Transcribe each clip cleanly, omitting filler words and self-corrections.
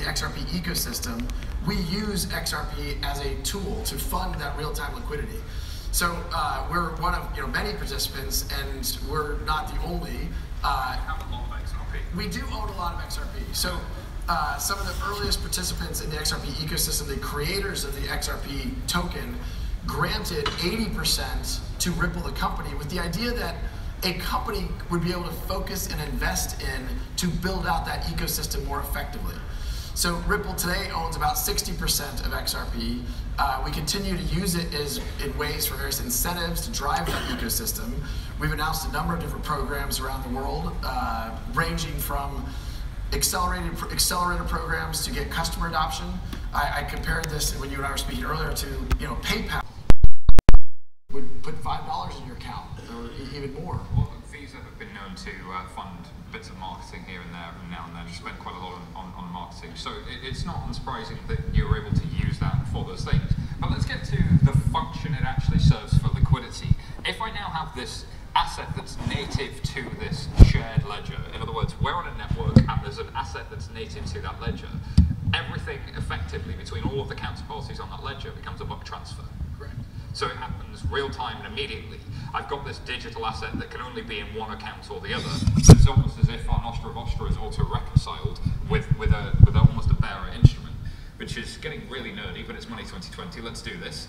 XRP ecosystem, we use XRP as a tool to fund that real-time liquidity. So we're one of many participants, and we're not the only. Have a lot of XRP. We do own a lot of XRP. So some of the earliest participants in the XRP ecosystem, the creators of the XRP token, granted 80% to Ripple, the company, with the idea that a company would be able to focus and invest in to build out that ecosystem more effectively. So Ripple today owns about 60% of XRP. We continue to use it in ways for various incentives to drive that ecosystem. We've announced a number of different programs around the world, ranging from accelerator programs to get customer adoption. I compared this when you and I were speaking earlier to PayPal would put $5 in your account or even more. Well, Visa have been known to fund bits of marketing here and there and now and then, spend quite a lot on marketing. So it's not unsurprising that you were able to use that for those things. But let's get to the function it actually serves for liquidity. If I now have this asset that's native to this shared ledger, in other words, we're on a network and there's an asset that's native to that ledger, everything effectively between all of the counterparties on that ledger becomes a buck transfer. Correct. So it happens real time and immediately. I've got this digital asset that can only be in one account or the other. It's almost as if our Nostra Vostra is auto-reconciled with almost a bearer instrument, which is getting really nerdy, but it's Money 2020, let's do this.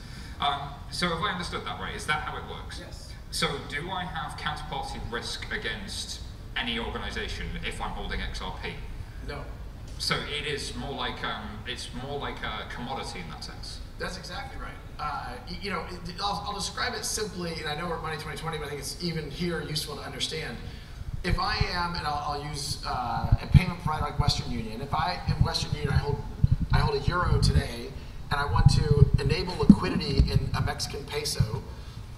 So have I understood that right? Is that how it works? Yes. So do I have counterparty risk against any organization if I'm holding XRP? No. So it is more like a commodity in that sense. That's exactly right. I'll describe it simply, and I know we're at Money 2020, but I think it's even here useful to understand. If I am, and I'll use a payment provider like Western Union. If I am Western Union, I hold a euro today, and I want to enable liquidity in a Mexican peso.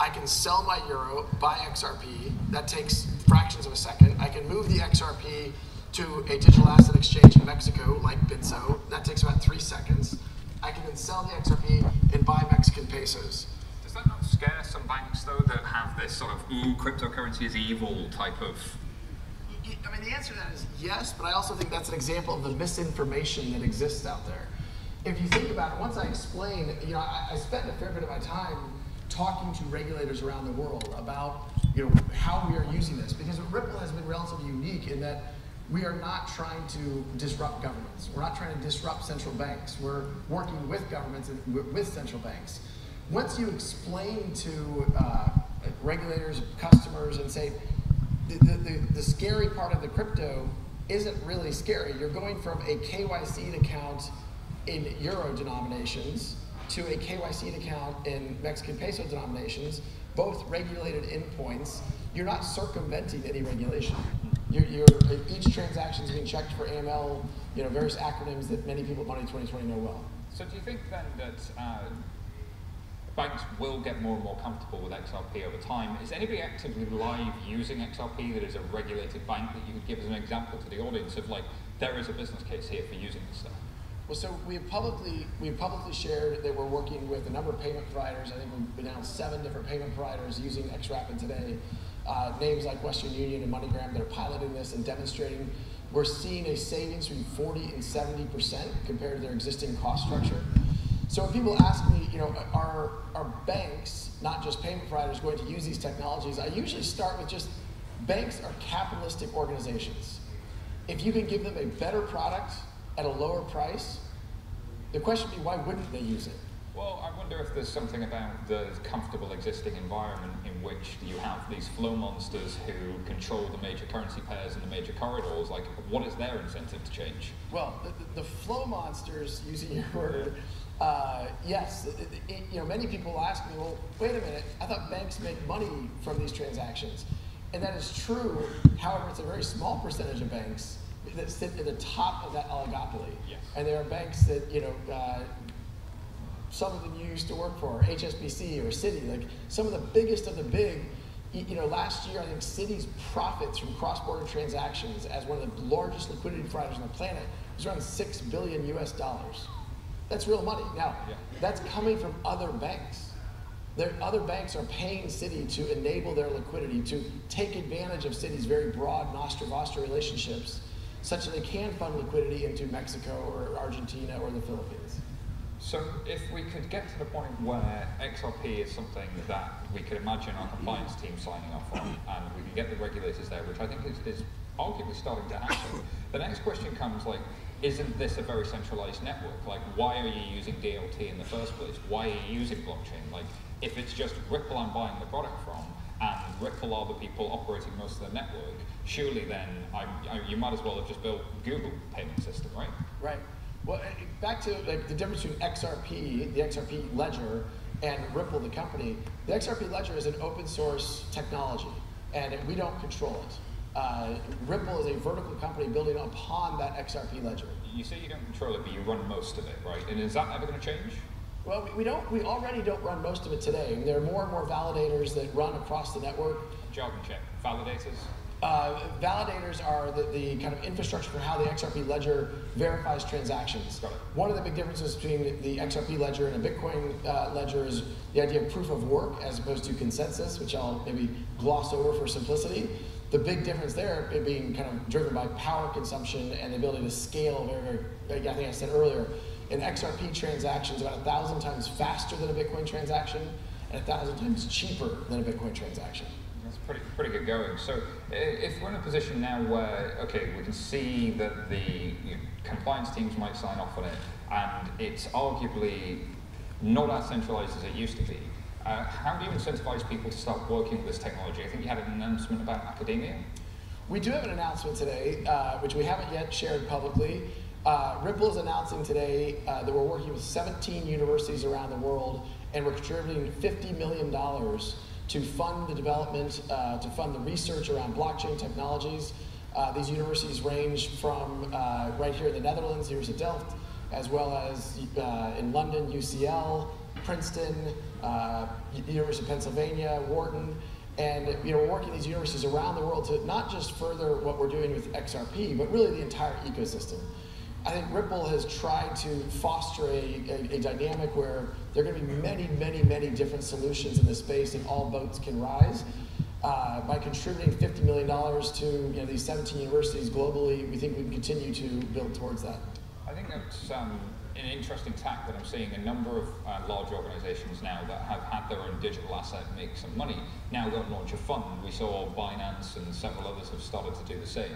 I can sell my euro, buy XRP. That takes fractions of a second. I can move the XRP to a digital asset exchange in Mexico, like Bitso. That takes about 3 seconds. I can then sell the XRP and buy Mexican pesos. Does that not scare some banks, though, that have this sort of, cryptocurrency is evil type of... I mean, the answer to that is yes, but I also think that's an example of the misinformation that exists out there. If you think about it, once I explain, I spent a fair bit of my time talking to regulators around the world about, how we are using this, because Ripple has been relatively unique in that we are not trying to disrupt governments. We're not trying to disrupt central banks. We're working with governments and with central banks. Once you explain to regulators, customers, and say, the scary part of the crypto isn't really scary. You're going from a KYC'd account in euro denominations to a KYC'd account in Mexican peso denominations, both regulated endpoints. You're not circumventing any regulation. Each transaction is being checked for AML, various acronyms that many people at Money 2020 know well. So do you think then that banks will get more and more comfortable with XRP over time? Is anybody actively live using XRP that is a regulated bank that you could give as an example to the audience of there is a business case here for using this stuff? Well, so we've publicly shared that we're working with a number of payment providers. I think we've announced 7 different payment providers using XRP today. Names like Western Union and MoneyGram that are piloting this and demonstrating. We're seeing a savings between 40 and 70% compared to their existing cost structure. So when people ask me, are banks, not just payment providers, going to use these technologies, I usually start with just banks are capitalistic organizations. If you can give them a better product at a lower price, the question would be, why wouldn't they use it? Well, I wonder if there's something about the comfortable existing environment in which you have these flow monsters who control the major currency pairs and the major corridors. What is their incentive to change? Well, the flow monsters, using your word, yes. Many people ask me, well, wait a minute, I thought banks make money from these transactions. And that is true. However, it's a very small percentage of banks that sit at the top of that oligopoly. Yes. And there are banks that, some of them you used to work for, HSBC or Citi, some of the biggest of the big. Last year, I think Citi's profits from cross-border transactions as one of the largest liquidity providers on the planet was around $6 billion US. That's real money. Now, That's coming from other banks. Other banks are paying Citi to enable their liquidity, to take advantage of Citi's very broad Nostra Vostra relationships. such that they can fund liquidity into Mexico or Argentina or the Philippines. So if we could get to the point where XRP is something that we could imagine our compliance team signing off on, and we can get the regulators there, which I think is arguably starting to happen, the next question comes like, isn't this a very centralized network? Like, why are you using DLT in the first place? Why are you using blockchain? Like, if it's just Ripple I'm buying the product from, and Ripple are the people operating most of the network, surely then you might as well have just built Google payment system, right? Right. Well, back to like the difference between XRP, the XRP ledger, and Ripple, the company. The XRP ledger is an open source technology, and we don't control it. Ripple is a vertical company building upon that XRP ledger. You say you don't control it, but you run most of it, right? And is that ever going to change? Well, we already don't run most of it today. I mean, there are more and more validators that run across the network. Jargon check. Validators? Validators are the kind of infrastructure for how the XRP ledger verifies transactions. Got it. One of the big differences between the XRP ledger and a Bitcoin ledger is the idea of proof of work as opposed to consensus, which I'll maybe gloss over for simplicity. The big difference there being kind of driven by power consumption and the ability to scale very, very, I think I said earlier, an XRP transaction is about 1,000 times faster than a Bitcoin transaction and 1,000 times cheaper than a Bitcoin transaction. That's pretty good going. So if we're in a position now where, okay, we can see that the compliance teams might sign off on it, and it's arguably not as centralized as it used to be, how do you incentivize people to start working with this technology? I think you had an announcement about academia. We do have an announcement today, which we haven't yet shared publicly. Ripple is announcing today that we're working with 17 universities around the world, and we're contributing $50 million to fund the development, to fund the research around blockchain technologies. These universities range from right here in the Netherlands, University of Delft, as well as in London, UCL, Princeton, University of Pennsylvania, Wharton, and we're working these universities around the world to not just further what we're doing with XRP, but really the entire ecosystem. I think Ripple has tried to foster a dynamic where there are going to be many different solutions in this space, and all boats can rise. By contributing $50 million to these 17 universities globally, we think we can continue to build towards that. I think that's an interesting tack that I'm seeing a number of large organizations now that have had their own digital asset make some money now go and launch a fund. We saw Binance and several others have started to do the same.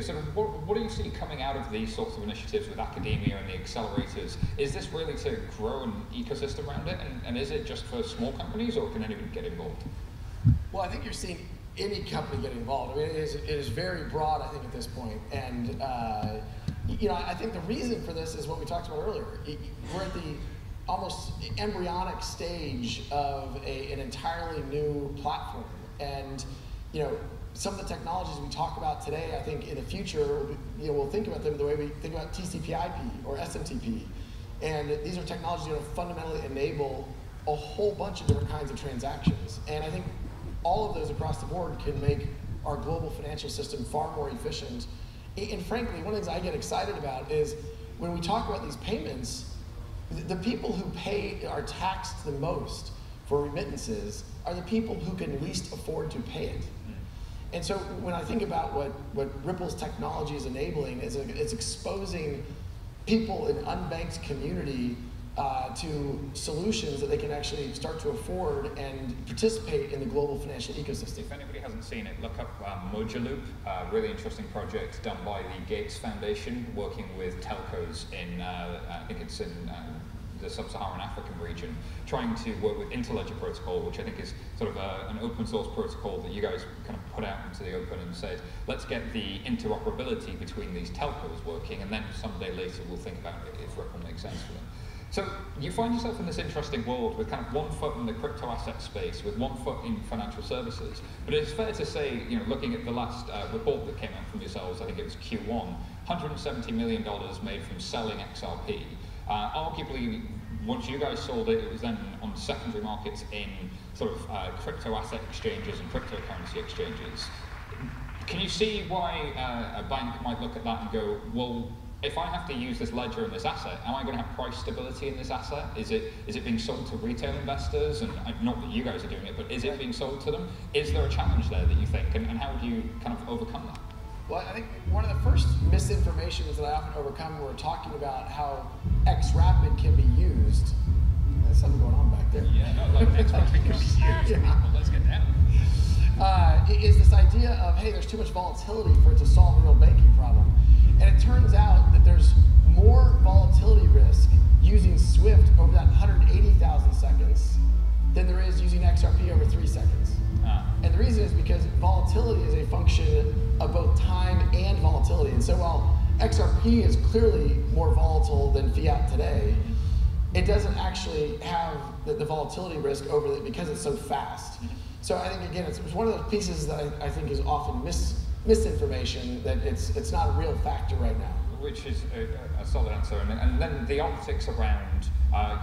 So what do you see coming out of these sorts of initiatives with academia and the accelerators? Is this really to grow an ecosystem around it, and is it just for small companies, or can anyone get involved? Well, I think you're seeing any company get involved. I mean, it is very broad, I think, at this point. And I think the reason for this is what we talked about earlier. We're at the almost embryonic stage of an entirely new platform. And some of the technologies we talk about today, I think in the future, we'll think about them the way we think about TCP/IP or SMTP. And these are technologies that are fundamentally enable a whole bunch of different kinds of transactions. And I think all of those across the board can make our global financial system far more efficient. And frankly, one of the things I get excited about is when we talk about these payments, the people who are taxed the most for remittances are the people who can least afford to pay it. And so when I think about what Ripple's technology is enabling, it's exposing people in unbanked community to solutions that they can actually start to afford and participate in the global financial ecosystem. If anybody hasn't seen it, look up Mojaloop, a really interesting project done by the Gates Foundation, working with telcos in, I think it's in the sub-Saharan African region, trying to work with Interledger protocol, which I think is sort of an open source protocol that you guys kind of put out into the open and said, let's get the interoperability between these telcos working, and then someday later we'll think about it if Ripple makes sense for them. So you find yourself in this interesting world with kind of one foot in the crypto asset space, with one foot in financial services. But it's fair to say, looking at the last report that came out from yourselves, I think it was Q1, $170 million made from selling XRP. Arguably, once you guys sold it, it was then on secondary markets in sort of crypto asset exchanges and cryptocurrency exchanges. Can you see why a bank might look at that and go, well, if I have to use this ledger and this asset, am I going to have price stability in this asset? Is it being sold to retail investors? And not that you guys are doing it, but is it being sold to them? Is there a challenge there that you think? And how do you kind of overcome that? Well, I think one of the first misinformations that I often overcome when we're talking about how XRapid can be used. There's something going on back there. Yeah, no, like XRP can be used. Yeah. People, let's get down. Is this idea of, hey, there's too much volatility for it to solve a real banking problem. And it turns out that there's more volatility risk using Swift over that 180,000 seconds than there is using XRP over 3 seconds. And the reason is because volatility is a function of both time and volatility. And so while XRP is clearly more volatile than fiat today, it doesn't actually have the volatility risk over it because it's so fast. So I think, again, it's one of the pieces that I think is often misinformation, that it's not a real factor right now. Which is a solid answer. And then the optics around,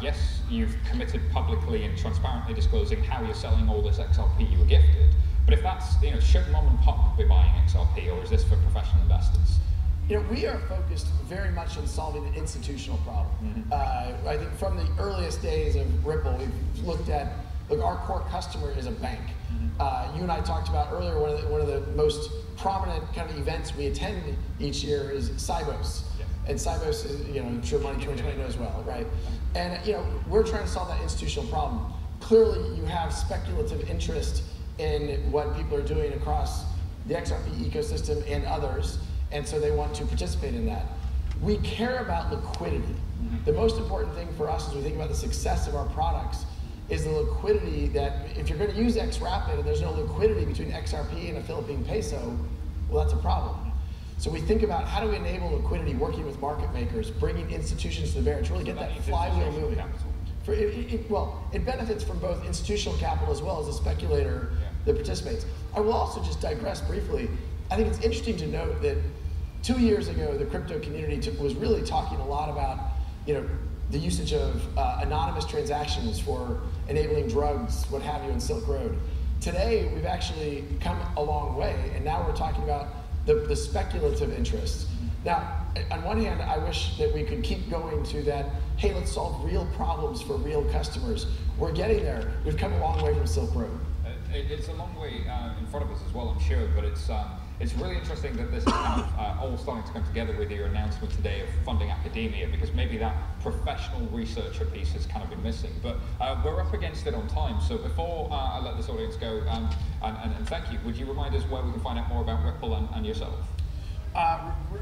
yes, you've committed publicly and transparently disclosing how you're selling all this XRP you were gifted. But if that's, should mom and pop be buying XRP, or is this for professional investors? We are focused very much on solving an institutional problem. I think from the earliest days of Ripple, we've looked at, look, our core customer is a bank. You and I talked about earlier, one of the most prominent kind of events we attend each year is Sibos. And Sibos is, I'm sure Money2020 knows well, right? And we're trying to solve that institutional problem. Clearly, you have speculative interest in what people are doing across the XRP ecosystem and others, and so they want to participate in that. We care about liquidity. The most important thing for us as we think about the success of our products is the liquidity, that if you're going to use XRapid and there's no liquidity between XRP and a Philippine peso, well, that's a problem. So we think about how do we enable liquidity, working with market makers, bringing institutions to bear to really get that flywheel moving. It benefits from both institutional capital as well as the speculator that participates. I will also just digress briefly. I think it's interesting to note that 2 years ago, the crypto community was really talking a lot about, the usage of anonymous transactions for enabling drugs, what have you, in Silk Road. Today, we've actually come a long way, and now we're talking about the speculative interest. Now, on one hand, I wish that we could keep going to that, hey, let's solve real problems for real customers. We're getting there. We've come a long way from Silk Road. It's a long way in front of us as well, I'm sure, but it's really interesting that this is kind of all starting to come together with your announcement today of funding academia, because maybe that professional researcher piece has kind of been missing. But we're up against it on time, so before I let this audience go, and thank you, would you remind us where we can find out more about Ripple and yourself?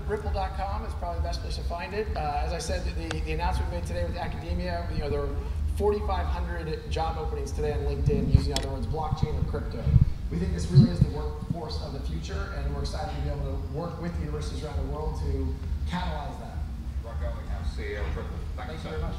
Ripple.com is probably the best place to find it. As I said, the announcement we made today with academia, there are 4,500 job openings today on LinkedIn using, in other words, blockchain or crypto. We think this really is the workforce of the future, and we're excited to be able to work with universities around the world to catalyze that. Garlinghouse, CEO of Ripple. Thank you very much.